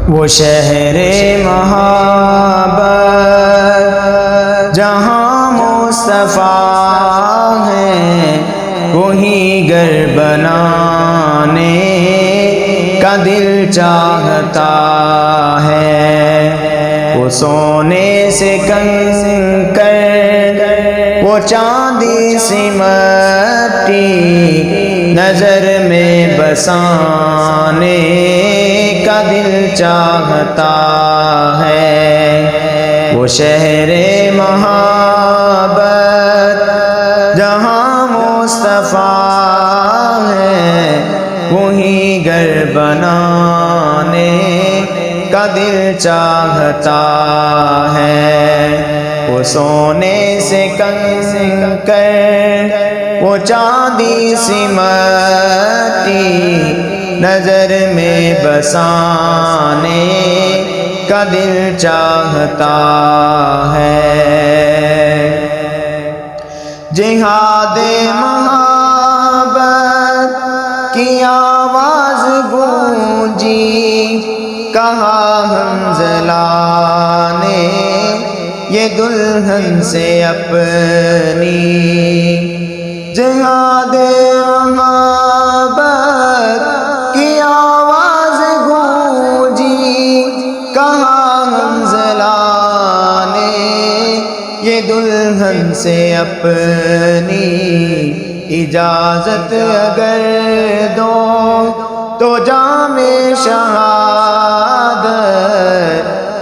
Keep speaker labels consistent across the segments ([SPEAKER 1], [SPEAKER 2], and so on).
[SPEAKER 1] وہ شہر محبت جہاں مصطفیٰ ہیں، وہی گھر بنانے کا دل چاہتا ہے۔ وہ سونے سے کنکر، وہ چاندی سی مٹی، نظر میں بسانے کا دل چاہتا ہے۔ وہ شہر محبت جہاں مصطفیٰ ہے، وہی گھر بنانے کا دل چاہتا ہے۔ وہ سونے سے کنکر، وہ چاندی سی مٹی، نظر میں بسانے کا دل چاہتا ہے۔ جہاد محبت کی آواز گونجی، کہا حنظلہ نے یہ دلہن سے اپنی۔ جہاد محبت کی آواز گونجی، کہا حنظلہ نے یہ دلہن سے اپنی۔ اجازت اگر دو تو جام شہادت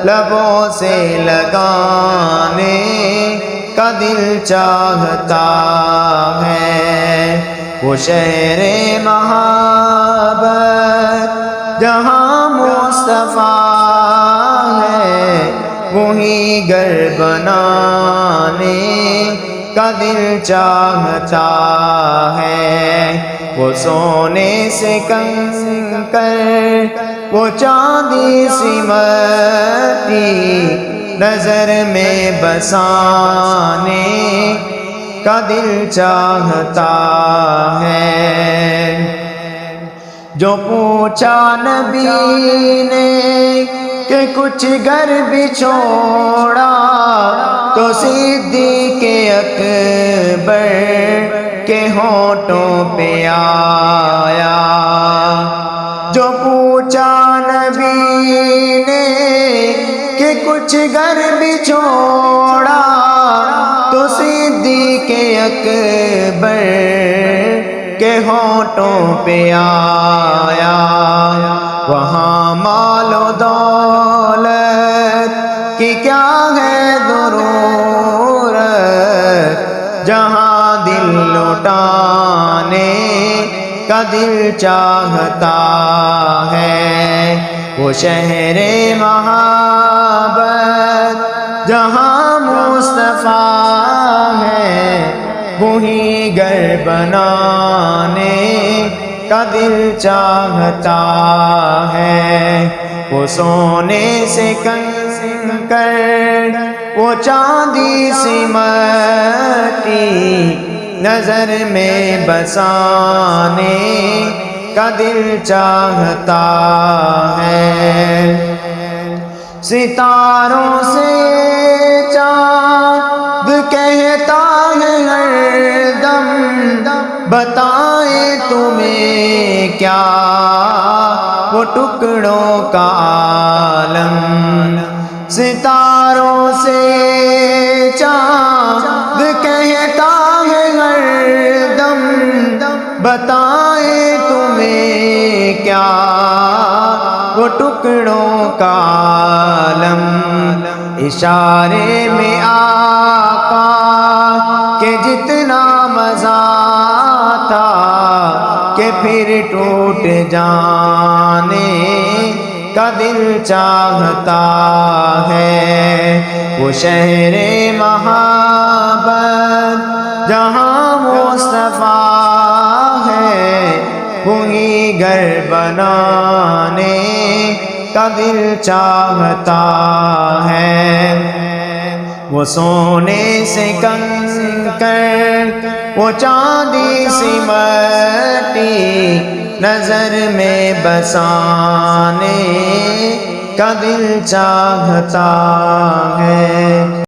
[SPEAKER 1] لبوں سے لگانے کا دل چاہتا ہے۔ وہ شہر محبت جہاں مصطفیٰ ہے، وہی گھر بنانے کا دل چاہتا ہے۔ وہ سونے سے کنکر، وہ چاندی سی مٹی، نظر میں بسانے کا دل چاہتا ہے۔ جو پوچھا نبی نے کہ کچھ گھر بھی چھوڑا، تو صدیق اکبر کے ہونٹوں پہ آیا۔ جو پوچھا نبی نے کہ کچھ گھر بھی چھوڑا، تو صدیق اکبر کے ہونٹوں پہ آیا۔ وہاں مال و دولت کی کیا ہے ضرورت، جہاں دل لٹانے کا دل چاہتا ہے۔ وہ شہر محبت جہاں مصطفیٰ ہے، وہی گھر بنانے کا دل چاہتا ہے۔ وہ سونے سے کنکر، وہ چاندی سی مٹی، نظر میں بسانے کا دل چاہتا ہے۔ ستاروں سے چاند کہتا ہے ہر دم، بتائیں تمہیں کیا وہ ٹکڑوں کا عالم۔ ستاروں سے چاند کہتا ہے ہر دم، بتائیں تمہیں کیا وہ ٹکڑوں کا عالم۔ اشارے میں آقا کہ جتنا مزہ تھا کہ پھر ٹوٹ جانے کا دل چاہتا ہے۔ وہ شہر محبت جہاں مصطفیٰ ہے، وہی گھر بنانے کا دل چاہتا ہے۔ وہ سونے سے کنکر، وہ چاندی سی مٹی، نظر میں بسانے کا دل چاہتا ہے